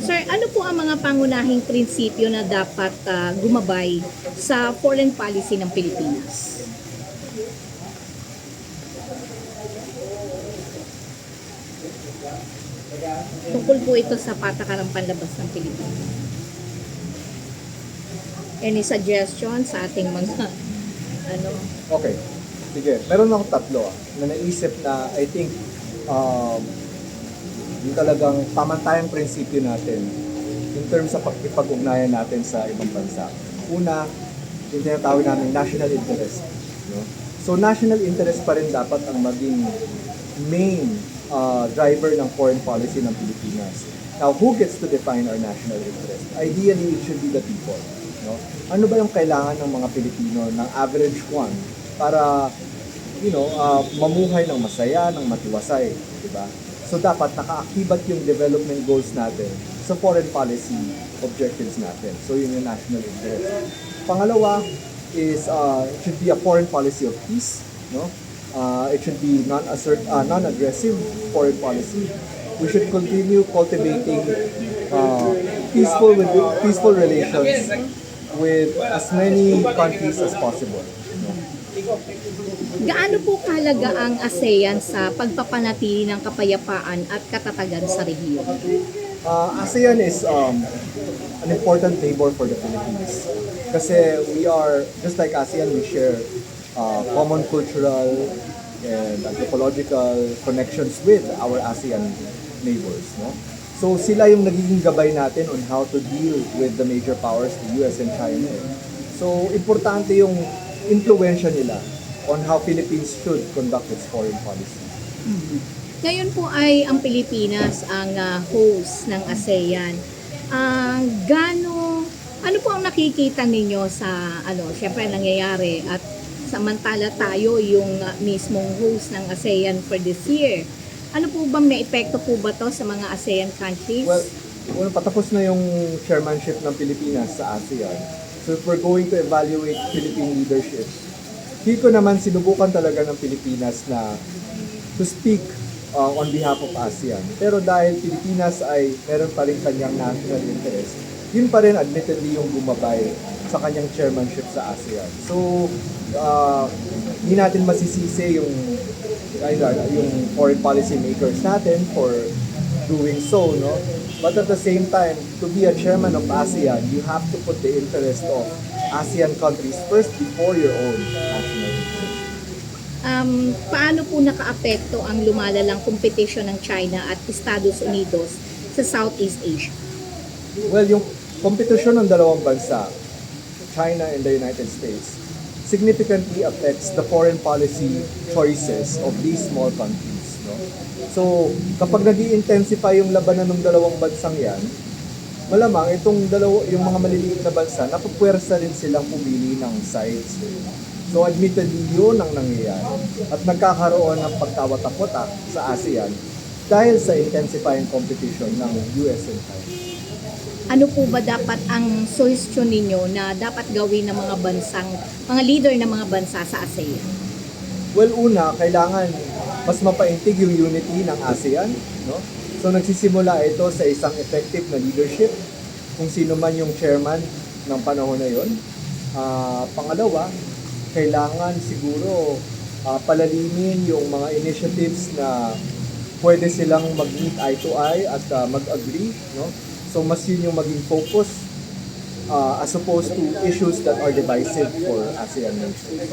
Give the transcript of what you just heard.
Sir, ano po ang mga pangunahing prinsipyo na dapat gumabay sa foreign policy ng Pilipinas? Tungkol po ito sa patakarang panlabas ng Pilipinas. Any suggestion sa ating mga ano? Okay. Sige. Meron akong tatlo na naisip na I think yung talagang pamantayang prinsipyo natin in terms sa pagkipag-ugnayan natin sa ibang bansa. Una, yung tinatawag namin national interest. No? So national interest pa rin dapat ang maging main driver ng foreign policy ng Pilipinas. Now, who gets to define our national interest? Ideally, it should be the people. No? Ano ba yung kailangan ng mga Pilipino, ng average one, para mamuhay ng masaya, ng matiwasay, di ba? So dapat nakaakibat yung development goals natin sa foreign policy objectives natin. So yun yung national interest. Pangalawa is it should be a foreign policy of peace, no? It should be non-aggressive foreign policy. We should continue cultivating peaceful relations with as many countries as possible. Gaano po kahalaga ang ASEAN sa pagpapanatili ng kapayapaan at katatagan sa rehiyon? ASEAN is an important neighbor for the Philippines. Kasi we are, just like ASEAN, we share common cultural and anthropological connections with our ASEAN neighbors. No? So sila yung nagiging gabay natin on how to deal with the major powers, the US and China. So importante yung influensya nila on how Philippines should conduct its foreign policy. Ngayon po ay ang Pilipinas ang host ng ASEAN. Ano po ang nakikita ninyo sa syempre nangyayari at samantala tayo yung mismong host ng ASEAN for this year. Ano po bang may epekto po ba to sa mga ASEAN countries? Well, patapos na yung chairmanship ng Pilipinas sa ASEAN. So if we're going to evaluate Philippine leadership, Kiko naman sinubukan talaga ng Pilipinas na to speak on behalf of ASEAN. Pero dahil Pilipinas ay meron pa rin kanyang national interest, yun pa rin admittedly yung gumabay sa kanyang chairmanship sa ASEAN. So, hindi natin masisisi yung foreign policy makers natin for doing so, no? But at the same time, to be a chairman of ASEAN, you have to put the interest of ASEAN countries first before your own national interest. Paano po nakaapekto ang lumalalang kompetisyon ng China at Estados Unidos sa Southeast Asia? Well, yung kompetisyon ng dalawang bansa, China and the United States, significantly affects the foreign policy choices of these small countries. No? So, kapag nag-i-intensify yung labanan ng dalawang bansang yan, malamang yung mga maliliit na bansa, napupwersa rin silang pumili ng sides. So admittedly yun ang nangyayari. At nagkakaroon ng pagkawat-tapota sa ASEAN dahil sa intensifying competition ng US and China. Ano po ba dapat ang suggestion ninyo na dapat gawin ng mga leader ng mga bansa sa ASEAN? Well, una, kailangan mas mapaintig yung unity ng ASEAN, no? So nagsisimula ito sa isang effective na leadership kung sino man yung chairman ng panahon na yun. Pangalawa, kailangan siguro palalimin yung mga initiatives na pwede silang mag-meet eye to eye at mag-agree, no? So mas yun yung maging focus as opposed to issues that are divisive for ASEAN nations.